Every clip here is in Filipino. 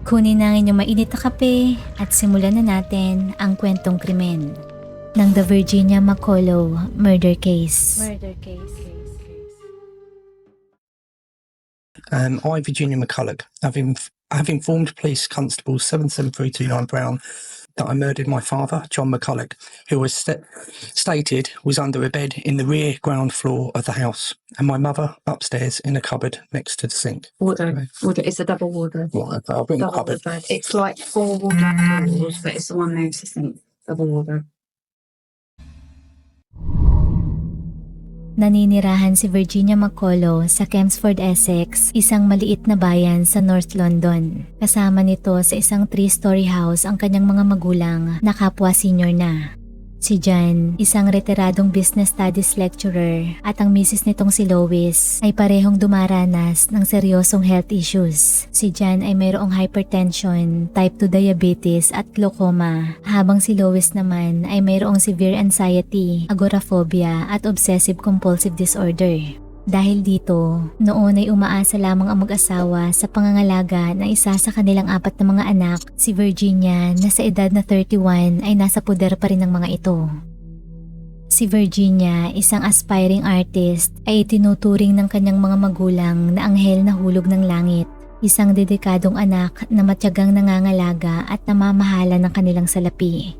Kunin na ang inyong mainit na kape at simulan na natin ang kwentong krimen ng The Virginia Macaulay Murder Case. I, Virginia McCulloch, have informed Police Constable 77329 Brown that I murdered my father, John McCulloch, who was stated was under a bed in the rear ground floor of the house, and my mother upstairs in a cupboard next to the sink. Wardrobe. It's a double wardrobe. Right, I've been Double cupboard. wardrobe. It's like 4 wardrobe doors, but it's the one next to the sink. Double wardrobe. Naninirahan si Virginia Macaulay sa Chelmsford, Essex, isang maliit na bayan sa North London. Kasama nito sa isang 3-story house ang kanyang mga magulang na kapwa senior na. Si John, isang retiradong business studies lecturer, at ang misis nitong si Lois ay parehong dumaranas ng seryosong health issues. Si John ay mayroong hypertension, type 2 diabetes at glaucoma, habang si Lois naman ay mayroong severe anxiety, agoraphobia at obsessive compulsive disorder. Dahil dito, noon ay umaasa lamang ang mag-asawa sa pangangalaga ng isa sa kanilang 4 na mga anak, si Virginia, na sa edad na 31 ay nasa puder pa rin ng mga ito. Si Virginia, isang aspiring artist, ay itinuturing ng kanyang mga magulang na anghel na hulog ng langit, isang dedikadong anak na matyagang nangangalaga at namamahala ng kanilang salapi.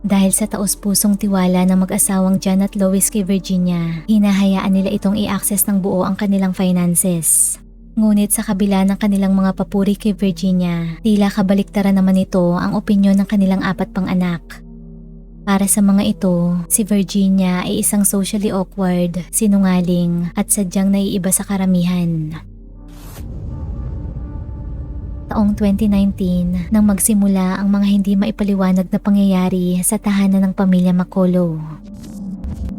Dahil sa taos-pusong tiwala ng mag-asawang John at Lois kay Virginia, hinahayaan nila itong i-access ng buo ang kanilang finances. Ngunit sa kabila ng kanilang mga papuri kay Virginia, tila kabaliktaran naman ito ang opinyon ng kanilang 4 pang anak. Para sa mga ito, si Virginia ay isang socially awkward, sinungaling at sadyang naiiba sa karamihan. Taong 2019 nang magsimula ang mga hindi maipaliwanag na pangyayari sa tahanan ng pamilya Macaulay.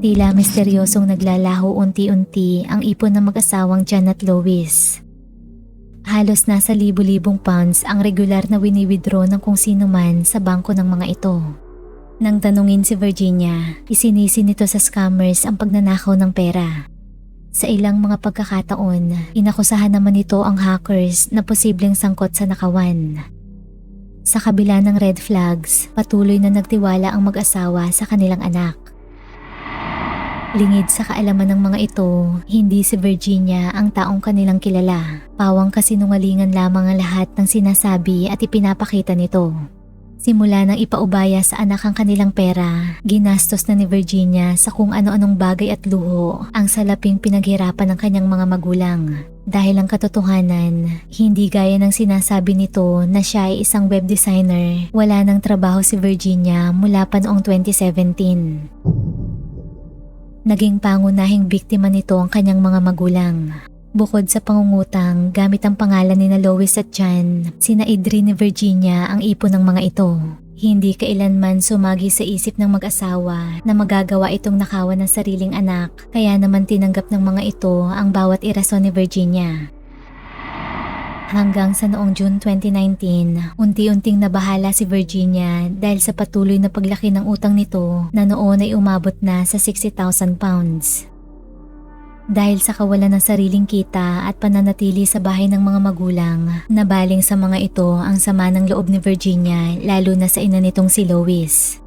Tila misteryosong naglalaho unti-unti ang ipon ng mag-asawang John at Lois. Halos nasa libu-libong pounds ang regular na wini-withdraw ng kung sino man sa bangko ng mga ito. Nang tanungin si Virginia, isinisi nito sa scammers ang pagnanakaw ng pera. Sa ilang mga pagkakataon, inakusahan naman nito ang hackers na posibleng sangkot sa nakawan. Sa kabila ng red flags, patuloy na nagtiwala ang mag-asawa sa kanilang anak. Lingid sa kaalaman ng mga ito, hindi si Virginia ang taong kanilang kilala. Pawang kasinungalingan lamang ang lahat ng sinasabi at ipinapakita nito. Simula nang ipaubaya sa anak ang kanilang pera, ginastos na ni Virginia sa kung ano-anong bagay at luho ang salaping pinaghirapan ng kanyang mga magulang. Dahil ang katotohanan, hindi gaya ng sinasabi nito na siya ay isang web designer, wala nang trabaho si Virginia mula pa noong 2017. Naging pangunahing biktima nito ang kanyang mga magulang. Bukod sa pangungutang, gamit ang pangalan ni Lois at John, sinaidri ni Virginia ang ipon ng mga ito. Hindi kailanman sumagi sa isip ng mag-asawa na magagawa itong nakawan ng sariling anak, kaya naman tinanggap ng mga ito ang bawat irason ni Virginia. Hanggang sa noong June 2019, unti-unting nabahala si Virginia dahil sa patuloy na paglaki ng utang nito na noon ay umabot na sa 60,000 pounds. Dahil sa kawalan ng sariling kita at pananatili sa bahay ng mga magulang, nabaling sa mga ito ang sama ng loob ni Virginia, lalo na sa ina nitong si Lois.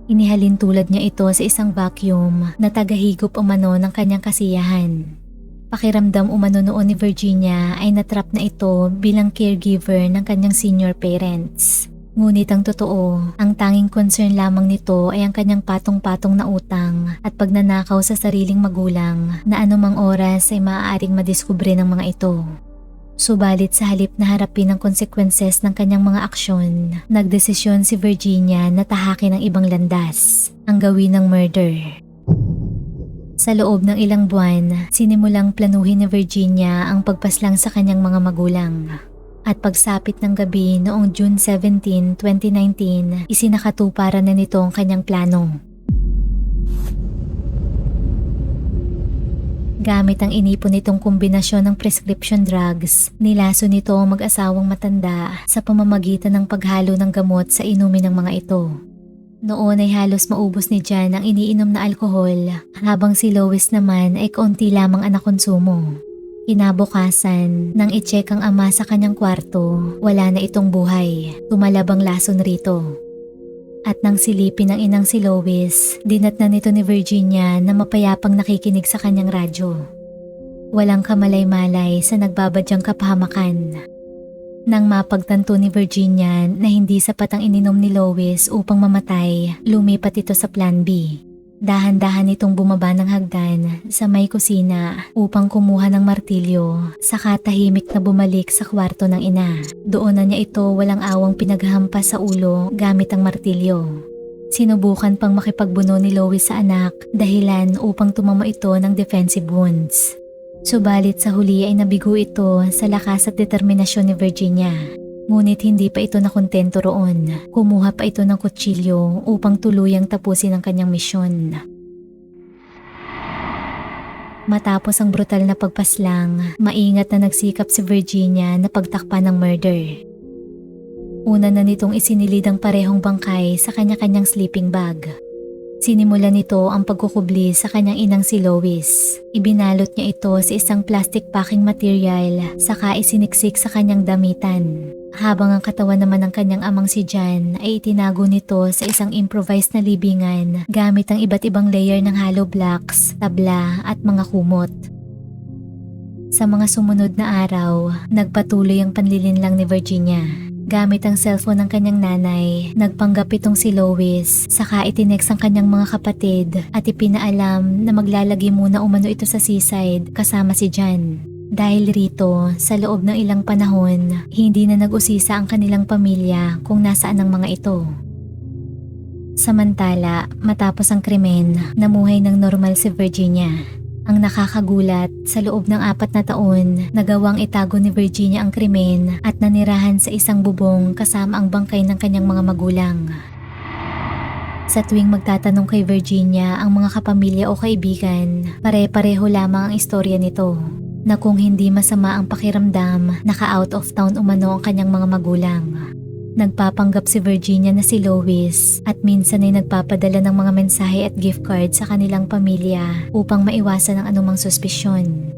Inihalin tulad niya ito sa isang vacuum na tagahigop umano ng kanyang kasiyahan. Pakiramdam umano noon ni Virginia ay natrap na ito bilang caregiver ng kanyang senior parents. Ngunit ang totoo, ang tanging concern lamang nito ay ang kanyang patong-patong na utang at pagnanakaw sa sariling magulang na anumang oras ay maaaring madiskubre ng mga ito. Subalit sa halip na harapin ang consequences ng kanyang mga aksyon, nagdesisyon si Virginia na tahakin ang ibang landas, ang gawin ng murder. Sa loob ng ilang buwan, sinimulang planuhin ni Virginia ang pagpaslang sa kanyang mga magulang. At pagsapit ng gabi noong June 17, 2019, isinakatuparan na nito ang kanyang plano. Gamit ang inipon nitong kombinasyon ng prescription drugs, nilaso nito ang mag-asawang matanda sa pamamagitan ng paghalo ng gamot sa inumin ng mga ito. Noon ay halos maubos ni John ang iniinom na alkohol, habang si Lois naman ay kaunti lamang ang nakonsumo. Kinabukasan, nang i-check ang ama sa kanyang kwarto, wala na itong buhay. Tumalab ang lason rito. At nang silipin ng inang si Lois, dinatnan nito ni Virginia na mapayapang nakikinig sa kanyang radyo. Walang kamalay-malay sa nagbabadyang kapahamakan. Nang mapagtanto ni Virginia na hindi sapat ang ininom ni Lois upang mamatay, lumipat ito sa Plan B. Dahan-dahan itong bumaba ng hagdan sa may kusina upang kumuha ng martilyo, saka tahimik na bumalik sa kwarto ng ina. Doon na niya ito walang awang pinaghampas sa ulo gamit ang martilyo. Sinubukan pang makipagbuno ni Lois sa anak dahilan upang tumama ito ng defensive wounds. Subalit sa huli ay nabigo ito sa lakas at determinasyon ni Virginia. Ngunit hindi pa ito nakontento roon. Kumuha pa ito ng kutsilyo upang tuluyang tapusin ang kanyang misyon. Matapos ang brutal na pagpaslang, maingat na nagsikap si Virginia na pagtakpan ng murder. Una na nitong isinilid ang parehong bangkay sa kanya-kanyang sleeping bag. Sinimulan nito ang pagkukubli sa kanyang inang si Lois. Ibinalot niya ito sa isang plastic packing material, saka isiniksik sa kanyang damitan. Habang ang katawan naman ng kanyang amang si John ay itinago nito sa isang improvised na libingan gamit ang iba't ibang layer ng hollow blocks, tabla at mga kumot. Sa mga sumunod na araw, nagpatuloy ang panlilinlang ni Virginia. Gamit ang cellphone ng kanyang nanay, nagpanggap itong si Lois, saka itinext ang kanyang mga kapatid at ipinaalam na maglalagi muna umano ito sa seaside kasama si John. Dahil rito, sa loob ng ilang panahon, hindi na nag-usisa ang kanilang pamilya kung nasaan ang mga ito. Samantala, matapos ang krimen, namuhay ng normal si Virginia. Ang nakakagulat, sa loob ng 4 na taon, nagawang itago ni Virginia ang krimen at nanirahan sa isang bubong kasama ang bangkay ng kanyang mga magulang. Sa tuwing magtatanong kay Virginia ang mga kapamilya o kaibigan, pare-pareho lamang ang istorya nito, na kung hindi masama ang pakiramdam, naka-out of town umano ang kanyang mga magulang. Nagpapanggap si Virginia na si Lois at minsan ay nagpapadala ng mga mensahe at gift card sa kanilang pamilya upang maiwasan ang anumang suspisyon.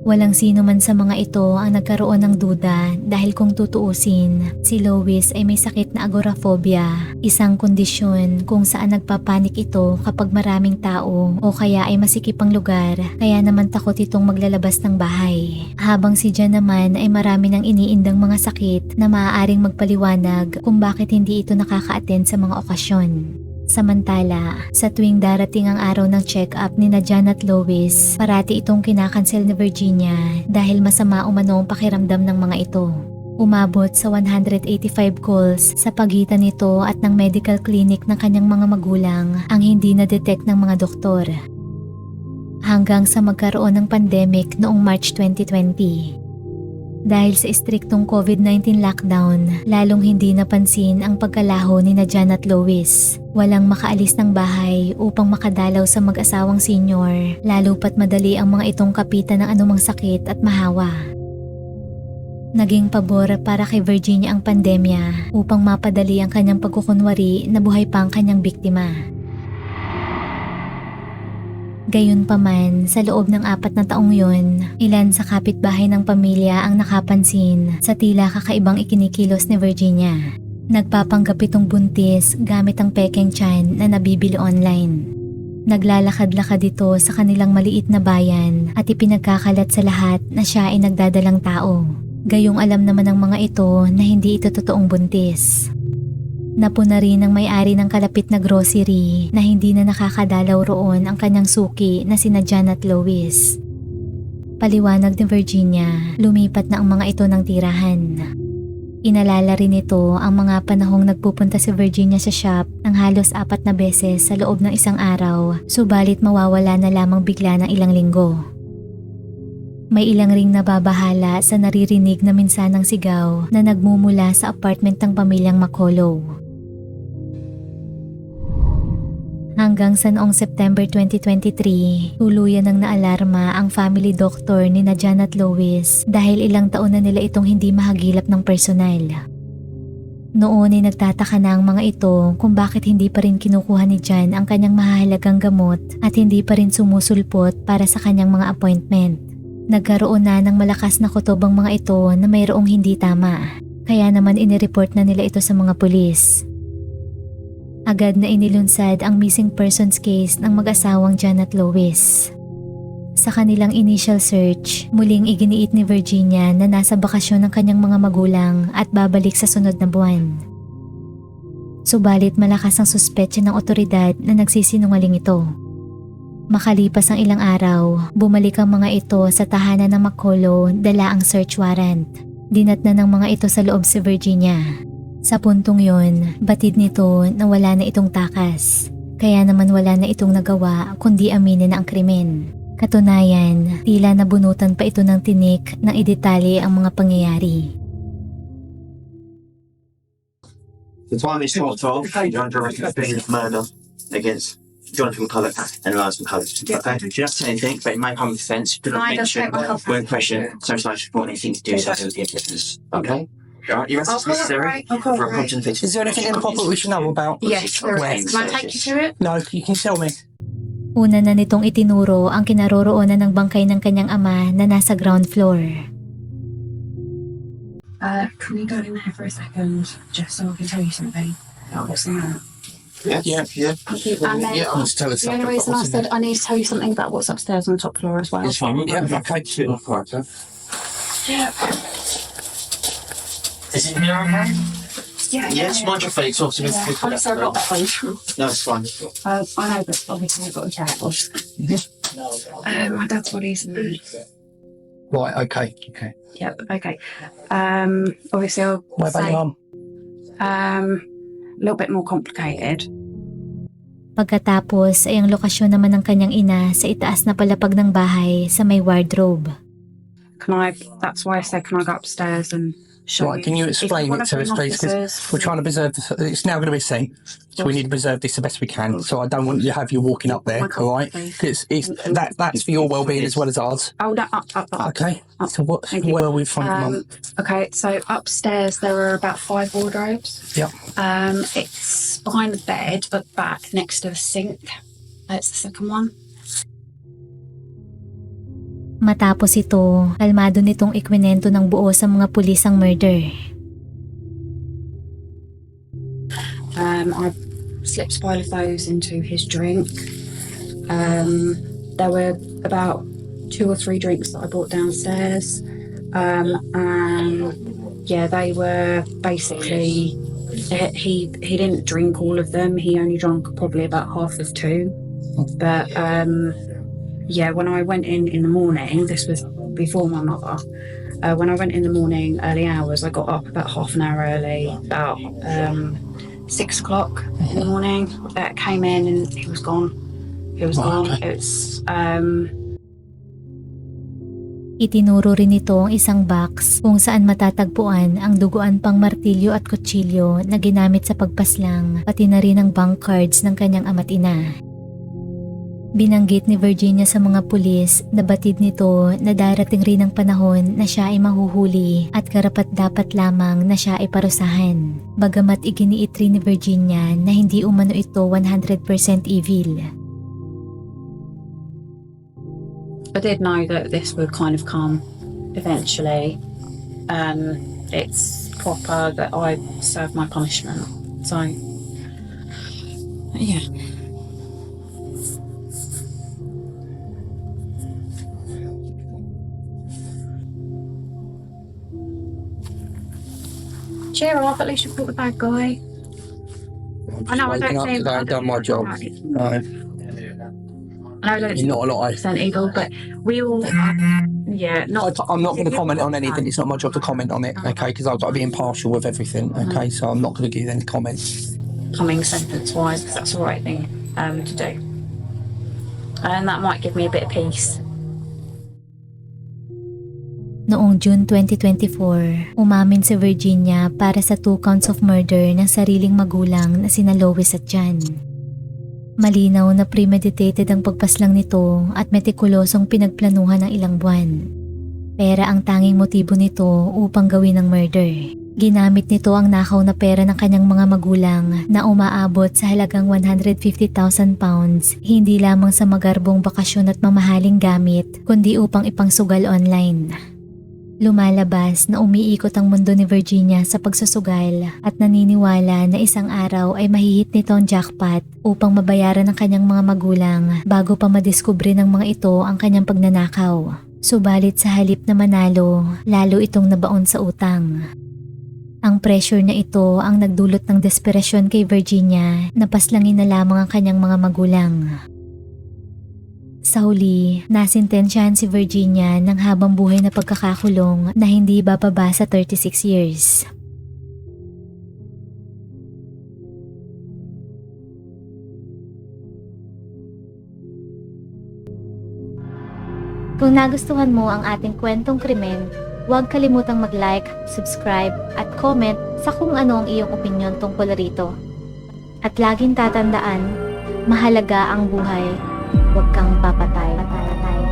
Walang sino man sa mga ito ang nagkaroon ng duda dahil kung tutuusin, si Lois ay may sakit na agoraphobia, isang kondisyon kung saan nagpapanik ito kapag maraming tao o kaya ay masikip ang lugar, kaya naman takot itong maglalabas ng bahay. Habang si Jan naman ay marami ng iniindang mga sakit na maaaring magpaliwanag kung bakit hindi ito nakaka-attend sa mga okasyon. Samantala, sa tuwing darating ang araw ng check-up ni Jan at Lois, parati itong kinakancel ni Virginia dahil masama umano ang pakiramdam ng mga ito. Umabot sa 185 calls sa pagitan nito at ng medical clinic ng kanyang mga magulang ang hindi na-detect ng mga doktor. Hanggang sa magkaroon ng pandemic noong March 2020. Dahil sa istriktong COVID-19 lockdown, lalong hindi napansin ang pagkalaho ni Jan at Lois. Walang makaalis ng bahay upang makadalaw sa mag-asawang senior, lalo pat madali ang mga itong kapitan ng anumang sakit at mahawa. Naging pabor para kay Virginia ang pandemya upang mapadali ang kanyang pagkukunwari na buhay pa ang kanyang biktima. Gayunpaman, sa loob ng 4 na taong yun, ilan sa kapitbahay ng pamilya ang nakapansin sa tila kakaibang ikinikilos ni Virginia. Nagpapanggap itong buntis gamit ang pekeng tiyan na nabibili online. Naglalakad-lakad ito sa kanilang maliit na bayan at ipinagkakalat sa lahat na siya ay nagdadalang tao. Gayong alam naman ng mga ito na hindi ito totoong buntis. Napuna rin ng may-ari ng kalapit na grocery na hindi na nakakadalaw roon ang kanyang suki na sina Jan at Lois. Paliwanag ni Virginia, lumipat na ang mga ito ng tirahan. Inalala rin ito ang mga panahong nagpupunta si Virginia sa shop ng halos 4 na beses sa loob ng isang araw, subalit mawawala na lamang bigla ng ilang linggo. May ilang ring nababahala sa naririnig na minsanang sigaw na nagmumula sa apartment ng pamilyang Makolo. Hanggang sa noong September 2023, tuluyan ng naalarma ang family doctor ni Jan at Lois dahil ilang taon na nila itong hindi mahagilap ng personal. Noon ay nagtataka na ang mga ito kung bakit hindi pa rin kinukuha ni Jan ang kanyang mahalagang gamot at hindi pa rin sumusulpot para sa kanyang mga appointment. Nagkaroon na ng malakas na kutob ang mga ito na mayroong hindi tama. Kaya naman inireport na nila ito sa mga pulis. Agad na inilunsad ang missing persons case ng mag-asawang John at Lois. Sa kanilang initial search, muling iginiit ni Virginia na nasa bakasyon ng kanyang mga magulang at babalik sa sunod na buwan. Subalit malakas ang suspetsya ng otoridad na nagsisinungaling ito. Makalipas ang ilang araw, bumalik ang mga ito sa tahanan ng Macaulay dala ang search warrant. Dinatna ng mga ito sa loob si Virginia. Sa puntong yon, batid nito na wala na itong takas. Kaya naman wala na itong nagawa kundi aminin na ang krimen. Katunayan, tila nabunutan pa ito ng tinik nang idetalye ang mga pangyayari. The time is 12:12. You're under arrest for murder against Jonathan McCulloch and Lars McCulloch. Okay, do you have to say anything? But in my common defence, do Can not I just mention take my cup when question social life report anything to do with the evidence. Okay? Alright, you rest is necessary for a competent victim. Is there anything in the pocket we should know about? Yes, there Where? is. Can I take you through it? No, you can tell me. Una na nitong itinuro ang kinaroroonan ng bangkay ng kanyang ama na nasa ground floor. Can we go in there for a second, just so I can tell you something about what's in there? Yeah. And then, Yeah, Just tell us the only something reason I about what's in said I need to tell you something about what's upstairs on the top floor as well. It's fine. Yeah, okay. Yeah. Is it here okay? Yeah. Yes, mind your face. Obviously, Yeah. I'm sorry about that one. No, it's fine. I know, but obviously I've got to check. My dad's body's in there. Right, okay. Yep, okay. Obviously I'll What about say, your mum? a little bit more complicated. Pagkatapos ay ang lokasyon naman ng kanyang ina sa itaas na palapag ng bahay sa may wardrobe. That's why I said, can I go upstairs and show Right, can you explain it to us, please? Because we're trying to preserve this. It's now going to be seen, so we need to preserve this the best we can. So I don't want you to have you walking up there, all right? Because that's for your well-being as well as ours. Oh, no, up. Okay. So what? Thank you. Where are we from, Mum? Okay, so upstairs there are about 5 wardrobes. Yep. It's behind the bed, but back next to the sink. That's the second one. Matapos ito, kalmado nitong ikwinento ng buo sa mga pulis ang murder. I slipped a pile of those into his drink. There were about 2 or 3 drinks that I brought downstairs. And yeah, they were basically, he didn't drink all of them. He only drank probably about half of 2. But yeah, when I went in the morning, this was before my mother. When I went in the morning, early hours, I got up about half an hour early, about 6 o'clock in the morning. Came in and he was gone. Okay. It's Itinuro rin ito ang isang box kung saan matatagpuan ang duguan pang martilyo at kutsilyo na ginamit sa pagpaslang, pati na rin ang bank cards ng kanyang ama't ina. Binanggit ni Virginia sa mga pulis na batid nito na darating rin ang panahon na siya ay mahuhuli at karapat-dapat lamang na siya ay parusahan. Bagamat iginiit rin ni Virginia na hindi umano ito 100% evil. I did know that this would kind of come eventually. It's proper that I serve my punishment. So yeah. Cheer up, at least you caught the bad guy. I know I don't Waking up seem today and done my job. No, I know I don't you're not a lot. percent evil, but we all yeah, not I'm not going to comment on anything. It's not my job to comment on it, okay? Because I've got to be impartial with everything, okay? So I'm not going to give any comments. coming sentence wise, because that's the right thing to do. And that might give me a bit of peace. Noong June 2024, umamin si Virginia para sa 2 counts of murder ng sariling magulang na sina Lois at John. Malinaw na premeditated ang pagpaslang nito at metikulosong pinagplanuhan ng ilang buwan. Pera ang tanging motibo nito upang gawin ang murder. Ginamit nito ang nakaw na pera ng kanyang mga magulang na umaabot sa halagang 150,000 pounds, hindi lamang sa magarbong bakasyon at mamahaling gamit, kundi upang ipangsugal online. Lumalabas na umiikot ang mundo ni Virginia sa pagsusugal at naniniwala na isang araw ay mahihit nito ang jackpot upang mabayaran ng kanyang mga magulang bago pa madiskubre ng mga ito ang kanyang pagnanakaw. Subalit sa halip na manalo, lalo itong nabaon sa utang. Ang pressure na ito ang nagdulot ng desperasyon kay Virginia na paslangin na lamang ang kanyang mga magulang. Sa huli, nasintensyahan si Virginia ng habang buhay na pagkakakulong na hindi bababa sa 36 years. Kung nagustuhan mo ang ating kwentong krimen, huwag kalimutang mag-like, subscribe at comment sa kung ano ang iyong opinyon tungkol rito. At laging tatandaan, mahalaga ang buhay, huwag kang papatay.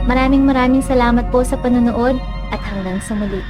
Maraming salamat po sa panonood at hanggang sa muli.